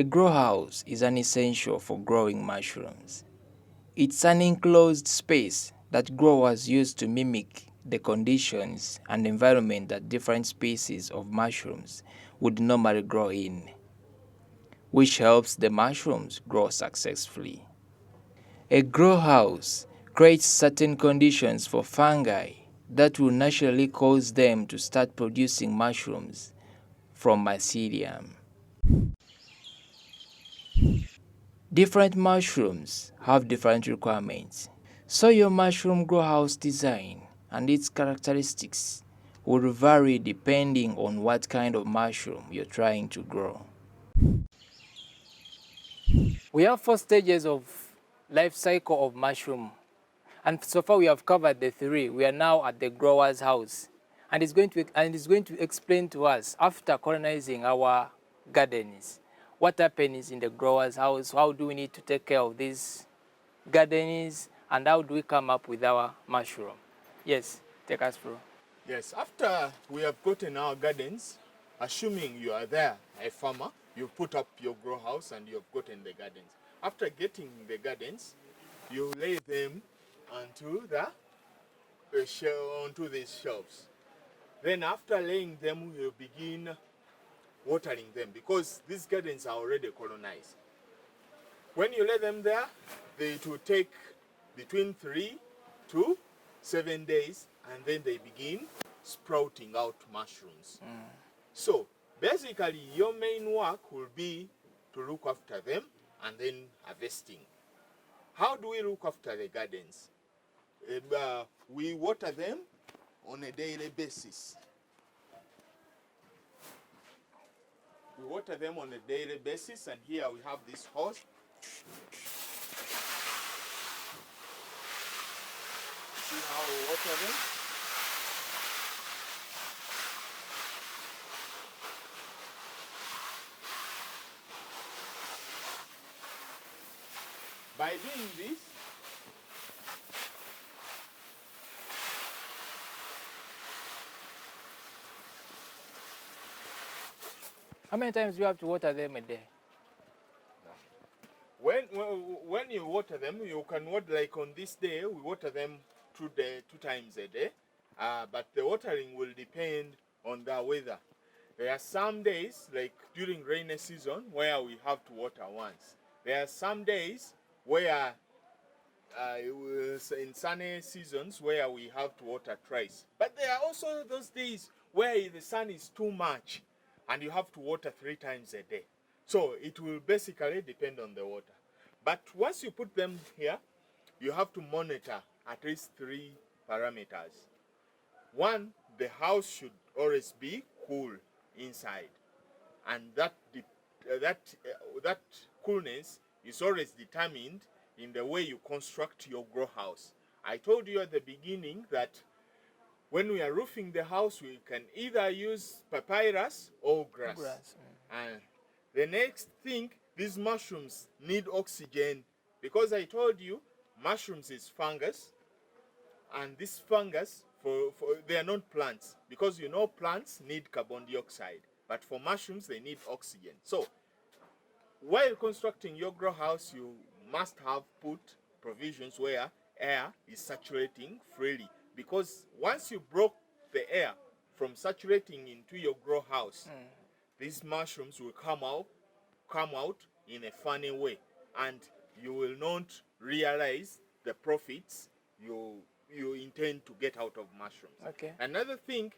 A grow house is an essential for growing mushrooms. It's an enclosed space that growers use to mimic the conditions and environment that different species of mushrooms would normally grow in, which helps the mushrooms grow successfully. A grow house creates certain conditions for fungi that will naturally cause them to start producing mushrooms from mycelium. Different mushrooms have different requirements, so your mushroom grow house design and its characteristics will vary depending on what kind of mushroom you're trying to grow. We have 4 stages of life cycle of mushroom, and so far we have covered the 3. We are now at the grower's house, and it's going to explain to us, after colonizing our gardens, what happens in the grower's house, how do we need to take care of these gardens, and how do we come up with our mushroom. Yes, take us through. Yes, after we have gotten our gardens, assuming you are there, a farmer, you put up your grow house and you have gotten the gardens. After getting the gardens, you lay them onto these shelves. Then after laying them, you begin watering them because these gardens are already colonized. When you lay them there, it will take between 3 to 7 days, and then they begin sprouting out mushrooms. So basically your main work will be to look after them and then harvesting. How do we look after the gardens? We water them on a daily basis. We water them on a daily basis, and here we have this hose. See how we water them? By doing this, How many times do you have to water them a day? when you water them, you can water, like on this day, we water them 2 times a day. But the watering will depend on the weather. There are some days, like during rainy season, where we have to water once. There are some days where in sunny seasons where we have to water twice. But there are also those days where the sun is too much and you have to water 3 times a day. So it will basically depend on the water. But once you put them here, you have to monitor at least 3 parameters. One, the house should always be cool inside, and that coolness is always determined in the way you construct your grow house. I told you at the beginning that when we are roofing the house, we can either use papyrus or grass. And the next thing, these mushrooms need oxygen, because I told you mushrooms is fungus, and this fungus, they are not plants, because you know plants need carbon dioxide, but for mushrooms they need oxygen. So while constructing your grow house, you must have put provisions where air is saturating freely, because once you broke the air from saturating into your grow house, these mushrooms will come out in a funny way, and you will not realize the profits you intend to get out of mushrooms. Okay. Another thing,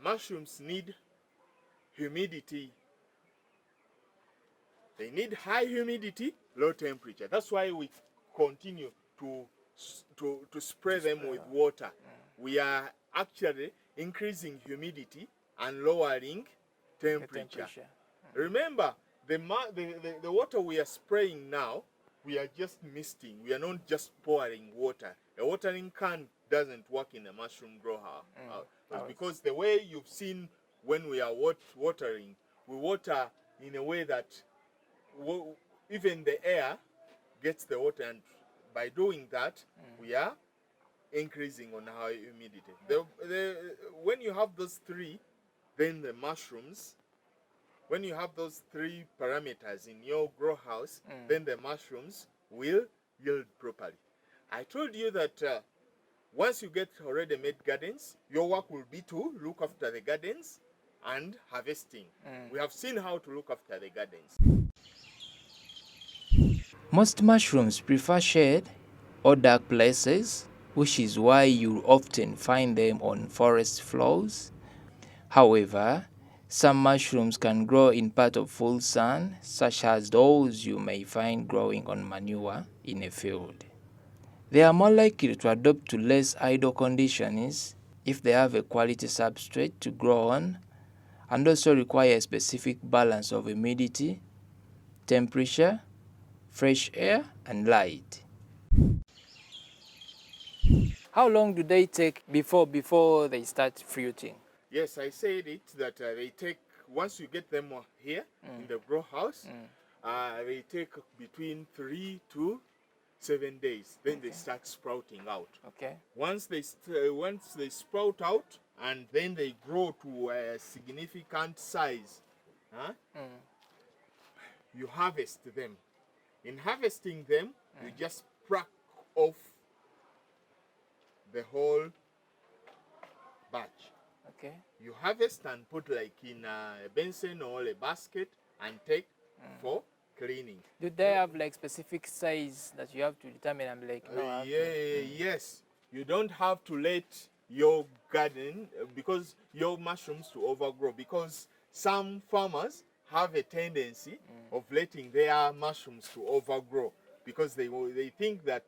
mushrooms need humidity. They need high humidity, low temperature. That's why we continue to spray them with water. We are actually increasing humidity and lowering temperature. Remember, the water we are spraying now, we are just misting. We are not just pouring water. A watering can doesn't work in a mushroom grow house. Because the way you've seen when we are watering, we water in a way that even the air gets the water, and by doing that, we are increasing on our humidity. When you have those 3, then the mushrooms When you have those three parameters in your grow house, then the mushrooms will yield properly. I told you that once you get already made gardens, your work will be to look after the gardens and harvesting. We have seen how to look after the gardens. Most mushrooms prefer shade or dark places, which is why you often find them on forest floors. However, some mushrooms can grow in part of full sun, such as those you may find growing on manure in a field. They are more likely to adapt to less idle conditions if they have a quality substrate to grow on, and also require a specific balance of humidity, temperature, fresh air, and light. How long do they take before they start fruiting? Yes, I said it that they take, once you get them here in the grow house, they take between 3 to 7 days. Then they start sprouting out. Okay. Once they sprout out and then they grow to a significant size, you harvest them. In harvesting them, you just pluck off the whole batch. Okay. You harvest and put like in a basin or a basket and take for cleaning. Do they have like specific size that you have to determine? I'm like, no, I have to. Yes. You don't have to let your garden, because your mushrooms to overgrow, because some farmers have a tendency of letting their mushrooms to overgrow, because they think that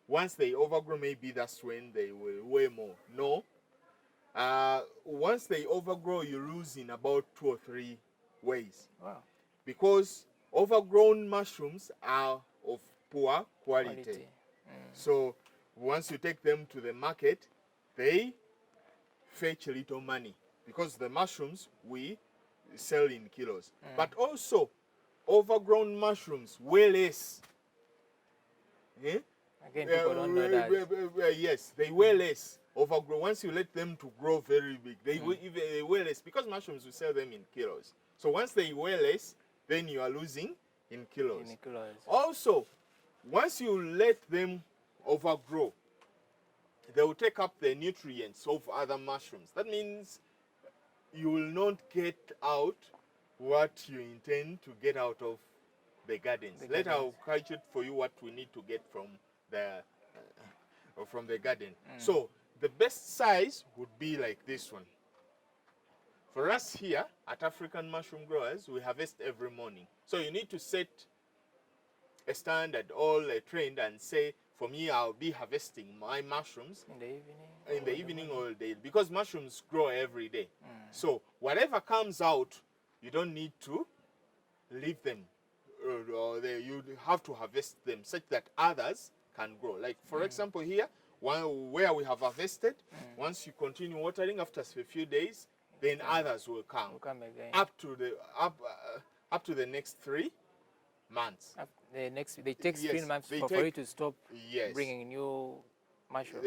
once they overgrow, maybe that's when they will weigh more. No. Once they overgrow, you lose in about 2 or 3 ways. Wow. Because overgrown mushrooms are of poor quality. So once you take them to the market, they fetch little money, because the mushrooms we sell in kilos. But also, overgrown mushrooms weigh less. Again, people don't know that. Yes, they weigh less. Overgrown. Once you let them to grow very big, they weigh less, because mushrooms we sell them in kilos. So once they weigh less, then you are losing in kilos. Also, once you let them overgrow, they will take up the nutrients of other mushrooms. That means you will not get out what you intend to get out of the gardens. Later I'll calculate for you what we need to get from the garden. So the best size would be like this one. For us here at African Mushroom Growers, we harvest every morning. So you need to set a standard or a trend and say, for me, I'll be harvesting my mushrooms in the evening or day, because mushrooms grow every day. So whatever comes out, you don't need to leave them. You have to harvest them such that others can grow. Like for example here, where we have harvested, once you continue watering after a few days, then others will come again. up to the next 3 months. They take 3 months for you to stop bringing new mushrooms.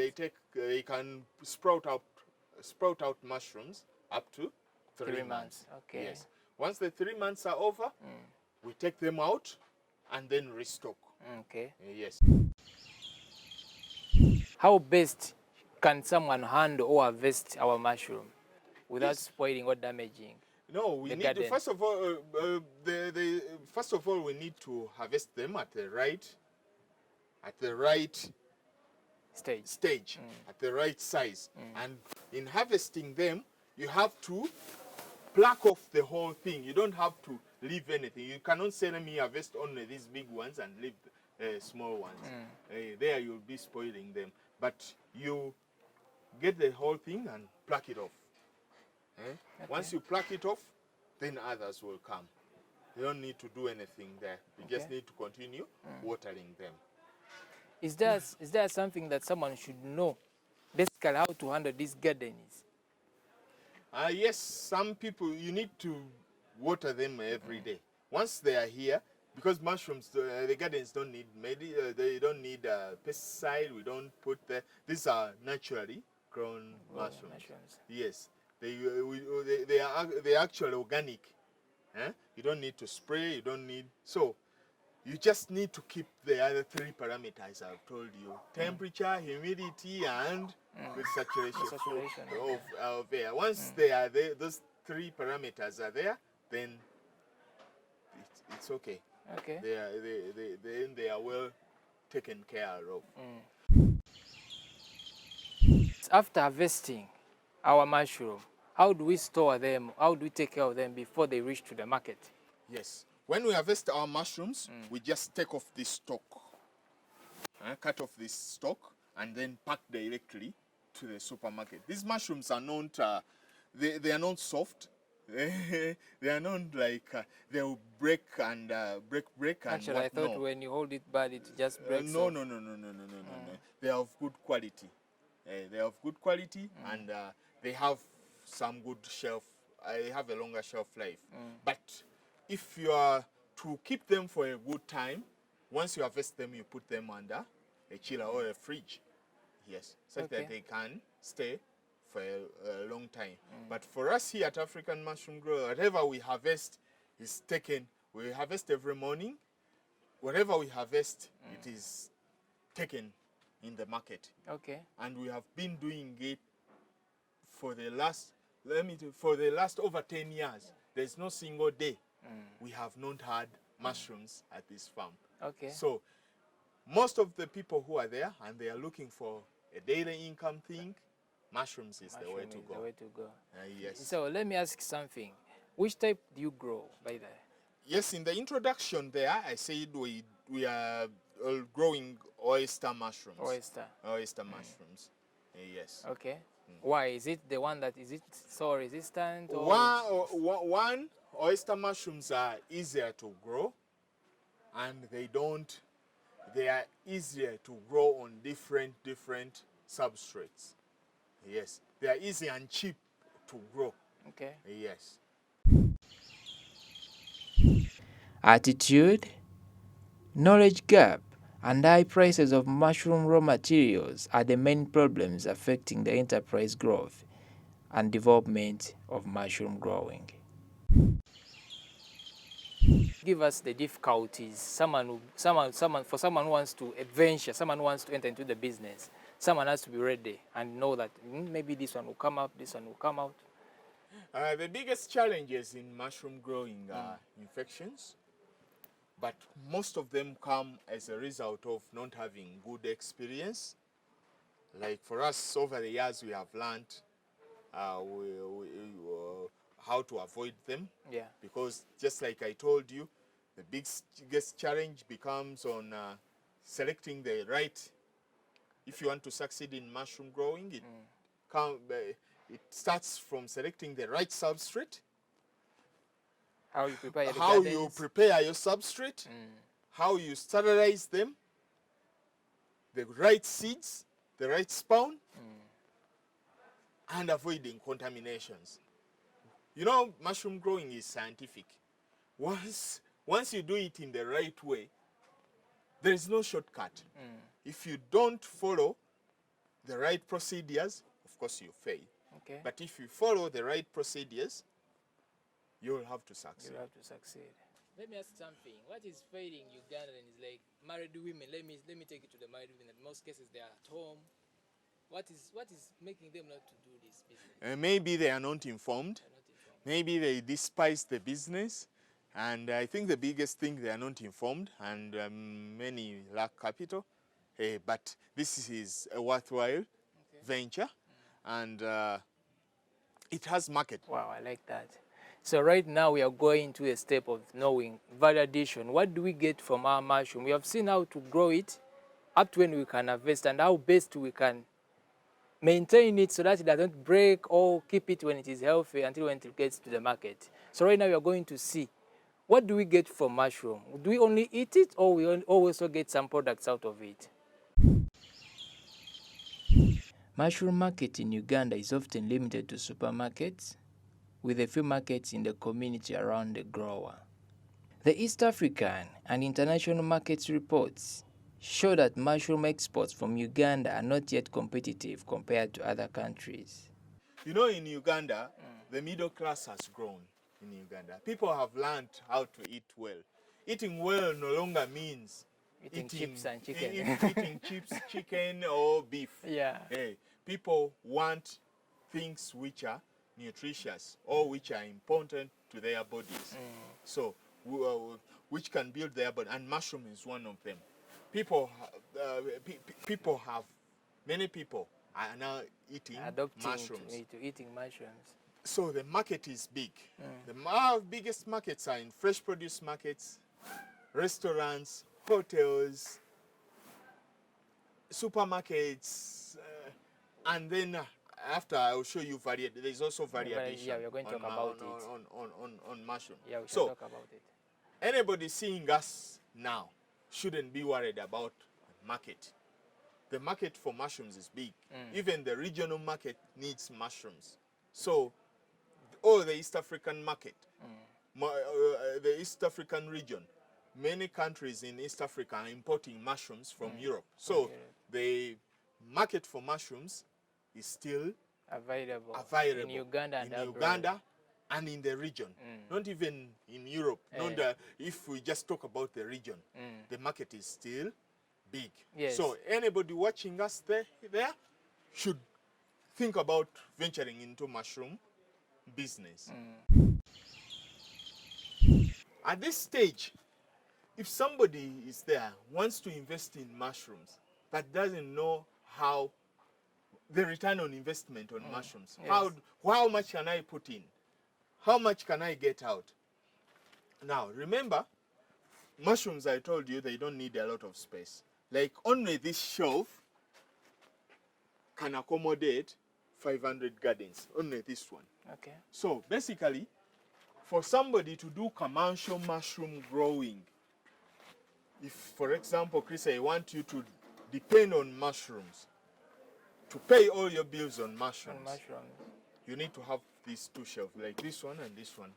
They can sprout out mushrooms up to 3 months. Okay. Yes. Once the 3 months are over, we take them out and then restock. Okay. Yes. How best can someone handle or harvest our mushroom without spoiling or damaging? No, we need to, first of all, we need to harvest them at the right stage, at the right size. And in harvesting them, you have to pluck off the whole thing. You don't have to leave anything. You cannot say, let me harvest only these big ones and leave small ones. There you'll be spoiling them. But you get the whole thing and pluck it off. Once you pluck it off, then others will come. You don't need to do anything there. You just need to continue watering them. Is there something that someone should know, basically how to handle these gardens? Yes, some people, you need to water them every day. Once they are here, because mushrooms, the gardens don't need they don't need pesticide. We don't put these are naturally grown mushrooms. Yes, they are actually organic. You don't need to spray, you don't need, so you just need to keep the other three parameters I've told you. Temperature, humidity, and the saturation, of air. Once they are there, those three parameters are there, then it's okay. Okay. They are well taken care of. After harvesting our mushroom, how do we store them? How do we take care of them before they reach to the market? Yes. When we harvest our mushrooms, we just take off this stalk, cut off this stalk, and then pack directly to the supermarket. These mushrooms are not, they are not soft. They are not like they'll break and break and Actually, what. I thought No. when you hold it bad, it just breaks No. off. No. They are of good quality. They are of good quality, and they have some good shelf. They have a longer shelf life. But if you are to keep them for a good time, once you harvest them, you put them under a chiller or a fridge. Yes, such that they can stay for a long time. But for us here at African Mushroom Grower, whatever we harvest is taken. We harvest every morning. Whatever we harvest, it is taken in the market. Okay. And we have been doing it for the last, for the last over 10 years. There's no single day we have not had mushrooms at this farm. Okay. So most of the people who are there and they are looking for a daily income thing, mushrooms is the way to go. The way to go. Yes. So let me ask something. Which type do you grow by the? Yes, in the introduction there, I said we are growing oyster mushrooms. Oyster mushrooms. Yes. Okay. Why? Is it the one that, is it soil resistant? Or One, oyster mushrooms are easier to grow, and they are easier to grow on different substrates. Yes. They are easy and cheap to grow. Okay. Yes. Attitude, knowledge gap, and high prices of mushroom raw materials are the main problems affecting the enterprise growth and development of mushroom growing. Give us the difficulties. For someone who wants to adventure, someone who wants to enter into the business, someone has to be ready and know that maybe this one will come out, this one will come out. The biggest challenges in mushroom growing are infections, but most of them come as a result of not having good experience. Like for us, over the years, we have learned how to avoid them. Yeah. Because just like I told you, the biggest challenge becomes on selecting the right. If you want to succeed in mushroom growing, it starts from selecting the right substrate. How you prepare your how gardens. you prepare your substrate, how you sterilize them, the right seeds, the right spawn, and avoiding contaminations. You know, mushroom growing is scientific. Once you do it in the right way, there is no shortcut. If you don't follow the right procedures, of course you fail. Okay. But if you follow the right procedures, you'll have to succeed. You'll have to succeed. Let me ask something. What is failing Ugandans, like married women? Let me take it to the married women. In most cases, they are at home. What is making them not to do this business? Maybe they are not informed. Maybe they despise the business. And I think the biggest thing, they are not informed, and many lack capital. But this is a worthwhile venture, and it has market. Wow, I like that. So right now we are going to a step of knowing value addition. What do we get from our mushroom? We have seen how to grow it, up to when we can harvest, and how best we can maintain it so that it doesn't break, or keep it when it is healthy until when it gets to the market. So right now we are going to see, what do we get from mushroom? Do we only eat it, or we also get some products out of it? Mushroom market in Uganda is often limited to supermarkets, with a few markets in the community around the grower. The East African and international markets reports show that mushroom exports from Uganda are not yet competitive compared to other countries. You know, in Uganda, the middle class has grown. in Uganda. People have learned how to eat well. Eating well no longer means Eating chips and chicken. eating chips, chicken, or beef. Yeah. Hey, people want things which are nutritious or which are important to their bodies. So, which can build their body, and mushroom is one of them. Many people are now eating Adopting mushrooms. to eating mushrooms. So the market is big. The biggest markets are in fresh produce markets, restaurants, hotels, supermarkets, and then after I will show you variation. There's also variation. Yeah, we're going to talk about it. On mushroom. Yeah, we shall talk about it. Anybody seeing us now shouldn't be worried about market. The market for mushrooms is big. Even the regional market needs mushrooms. So, the East African market, the East African region, many countries in East Africa are importing mushrooms from Europe. So, the market for mushrooms is still available in Uganda and in the region. Not even in Europe. If we just talk about the region, the market is still big. Yes. So anybody watching us there should think about venturing into mushroom business. At this stage, if somebody is there, wants to invest in mushrooms, but doesn't know how the return on investment on mushrooms, yes. How much can I put in? How much can I get out? Now, remember, mushrooms, I told you, they don't need a lot of space. Like only this shelf can accommodate 500 gardens, only this one. Okay. So basically, for somebody to do commercial mushroom growing, if, for example, Chris, I want you to depend on mushrooms, to pay all your bills on mushrooms, you need to have these two shelves, like this one and this one.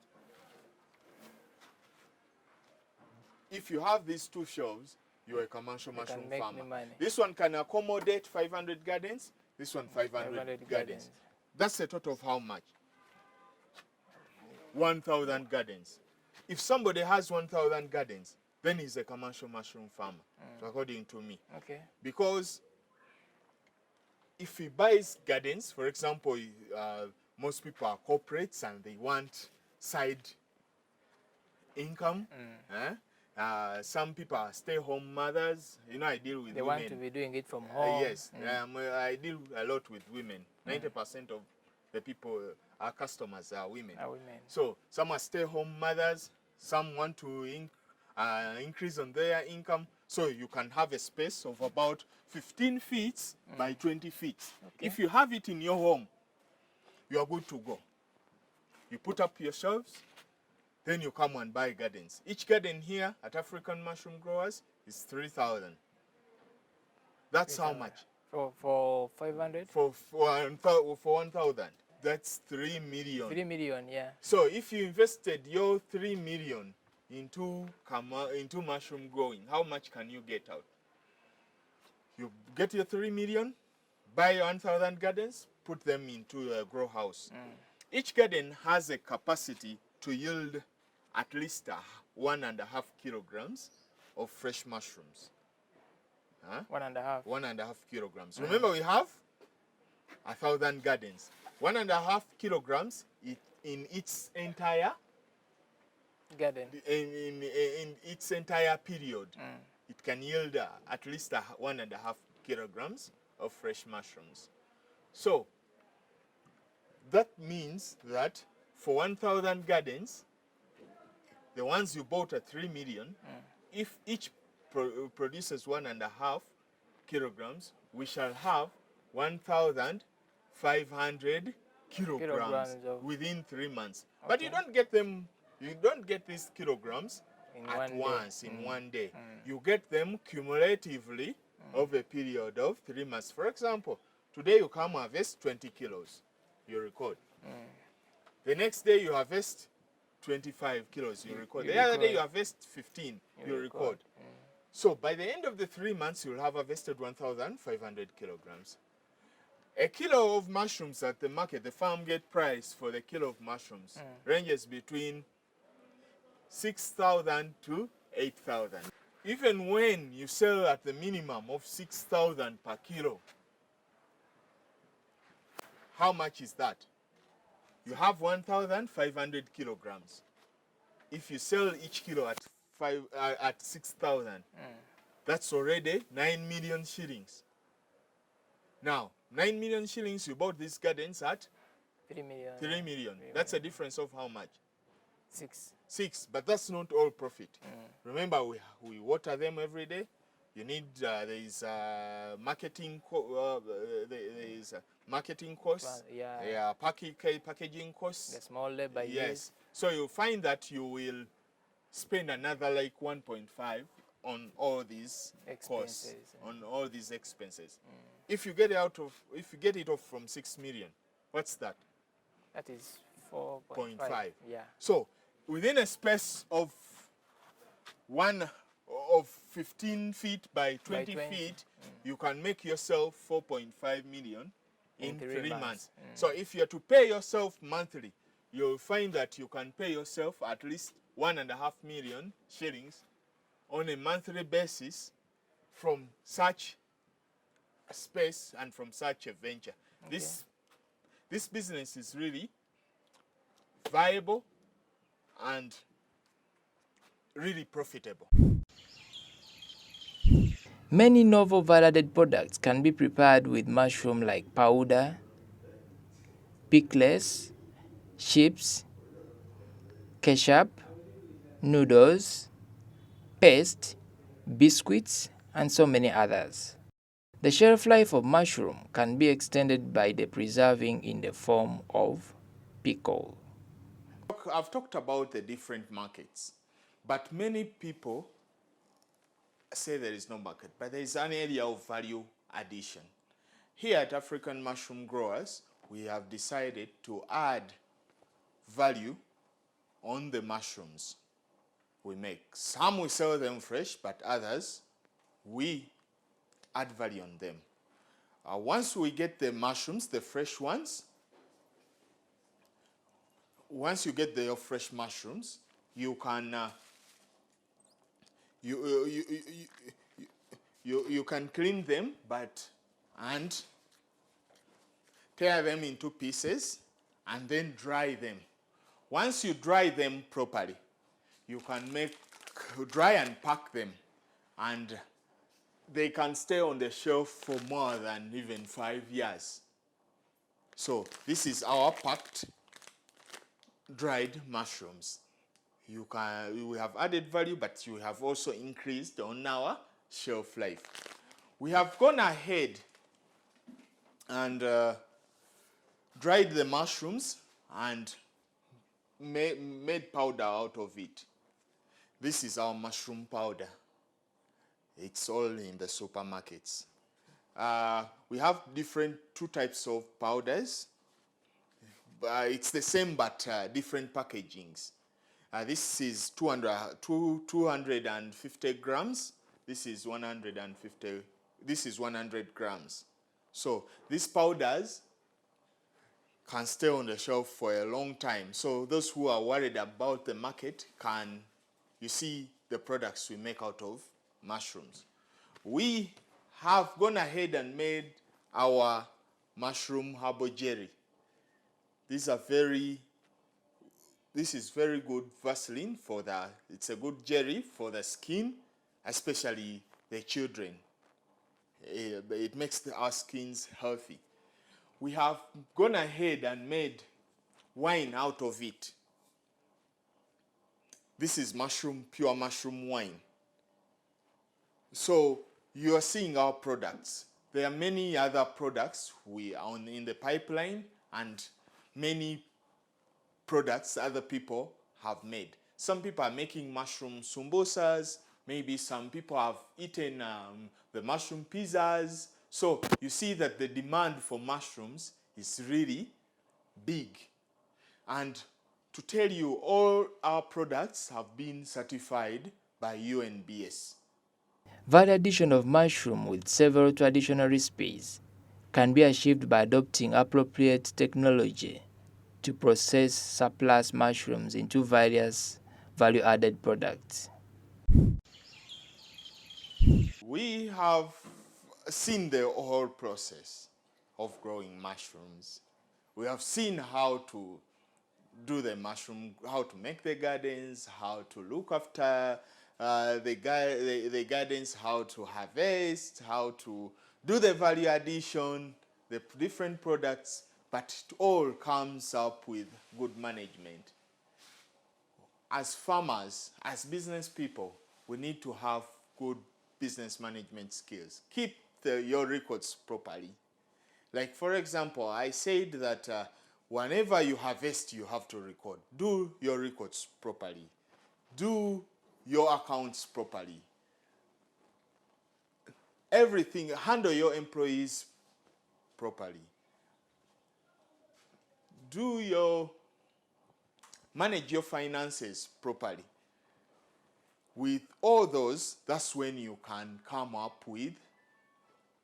If you have these two shelves, you're a commercial mushroom farmer. This one can accommodate 500 gardens, this one 500 gardens. That's a total of how much? 1,000 gardens. If somebody has 1,000 gardens, then he's a commercial mushroom farmer, according to me. Okay. Because if he buys gardens, for example, most people are corporates and they want side income. Some people are stay-home mothers. You know, I deal with women. They want to be doing it from home. Yes, I deal a lot with women. 90% of the people, our customers are women. So some are stay-home mothers. Some want to increase on their income. So you can have a space of about 15 feet by 20 feet. Okay. If you have it in your home, you are good to go. You put up your shelves, then you come and buy gardens. Each garden here at African Mushroom Growers is 3,000. That's how much? For 500? For 1,000. That's 3 million. 3 million, yeah. So if you invested your 3 million into mushroom growing, how much can you get out? You get your 3 million, buy 1,000 gardens, put them into a grow house. Each garden has a capacity to yield at least 1.5 kilograms of fresh mushrooms. 1.5? 1.5 kilograms. Remember, we have 1,000 gardens. 1.5 kilograms in its entire garden. In its entire period, it can yield at least 1.5 kilograms of fresh mushrooms. So that means that for 1,000 gardens, the ones you bought at 3 million, if each produces 1.5 kilograms, we shall have 1,500 kilograms within 3 months. Okay. But you don't get them. You don't get these kilograms at once in one day. You get them cumulatively over a period of 3 months. For example, today you come harvest 20 kilos. You record. The next day you harvest 25 kilos. You record. The other day you harvest 15. You record. So by the end of the 3 months, you'll have harvested 1,500 kilograms. A kilo of mushrooms at the market, the farm gate price for the kilo of mushrooms ranges between 6,000 to 8,000. Even when you sell at the minimum of 6,000 per kilo, how much is that? You have 1,500 kilograms. If you sell each kilo at 6,000, that's already 9 million shillings. Now, 9 million shillings, you bought these gardens at 3 million. 3 million. That's a difference of how much? 6. 6, but that's not all profit. Remember, we water them every day. You need, there is marketing, there is marketing costs, packaging costs. The small labor. Yes. So you find that you will spend another like 1.5 on all these costs, on all these expenses. If you get it off from 6 million, what's that? That is 4.5. Yeah. So within a space of 15 feet by 20 feet, you can make yourself 4.5 million in 3 months. So if you're to pay yourself monthly, you'll find that you can pay yourself at least 1.5 million shillings on a monthly basis from such a space and from such a venture. Okay. This business is really viable and really profitable. Many novel value-added products can be prepared with mushroom like powder, pickles, chips, ketchup, noodles, paste, biscuits, and so many others. The shelf life of mushroom can be extended by the preserving in the form of pickle. I've talked about the different markets, but many people say there is no market, but there is an area of value addition. Here at African Mushroom Growers, we have decided to add value on the mushrooms we make. Some we sell them fresh, but others we add value on them. Once we get the mushrooms, the fresh ones, once you get the fresh mushrooms, you can you can clean them, and tear them into pieces and then dry them. Once you dry them properly, you can dry and pack them, and they can stay on the shelf for more than even 5 years. So this is our packed dried mushrooms. We have added value, but you have also increased on our shelf life. We have gone ahead and dried the mushrooms and made powder out of it. This is our mushroom powder. It's all in the supermarkets. We have two types of powders. It's the same, but different packagings. This is 250 grams. This is 150. This is 100 grams. So these powders can stay on the shelf for a long time. So those who are worried about the market you see the products we make out of mushrooms. We have gone ahead and made our mushroom herbal jelly. This is very good Vaseline it's a good jelly for the skin, especially the children. It makes our skins healthy. We have gone ahead and made wine out of it. This is pure mushroom wine. So you are seeing our products. There are many other products we are in the pipeline, and many products other people have made. Some people are making mushroom sumbosas. Maybe some people have eaten the mushroom pizzas. So you see that the demand for mushrooms is really big. And to tell you, all our products have been certified by UNBS. Value addition of mushroom with several traditional recipes can be achieved by adopting appropriate technology to process surplus mushrooms into various value-added products. We have seen the whole process of growing mushrooms. We have seen how to do the mushroom, how to make the gardens, how to look after the gardens, how to harvest, how to do the value addition, the different products, but it all comes up with good management. As farmers, as business people, we need to have good business management skills. Keep your records properly. Like, for example, I said that whenever you harvest, you have to record. Do your records properly. Do your accounts properly. Everything, handle your employees properly. Manage your finances properly. With all those, that's when you can come up with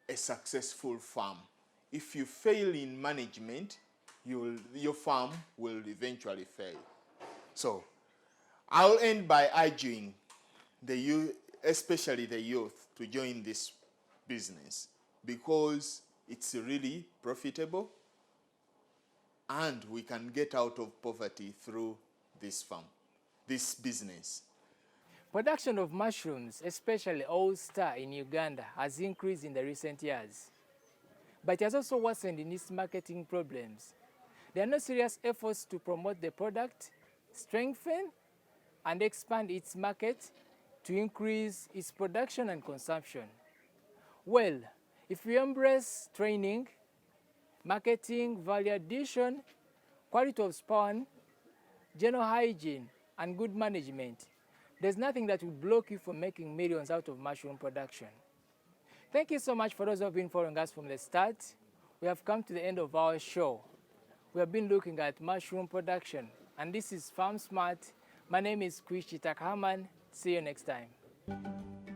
a successful farm. If you fail in management, your farm will eventually fail. So I'll end by urging the youth, especially the youth, to join this business because it's really profitable and we can get out of poverty through this business. Production of mushrooms, especially OYSTER in Uganda, has increased in the recent years. But it has also worsened in its marketing problems. There are no serious efforts to promote the product, strengthen and expand its market to increase its production and consumption. Well, if we embrace training, marketing, value addition, quality of spawn, general hygiene, and good management, there's nothing that will block you from making millions out of mushroom production. Thank you so much for those who have been following us from the start. We have come to the end of our show. We have been looking at mushroom production, and this is Farm Smart. My name is Krish Chitakahaman. See you next time.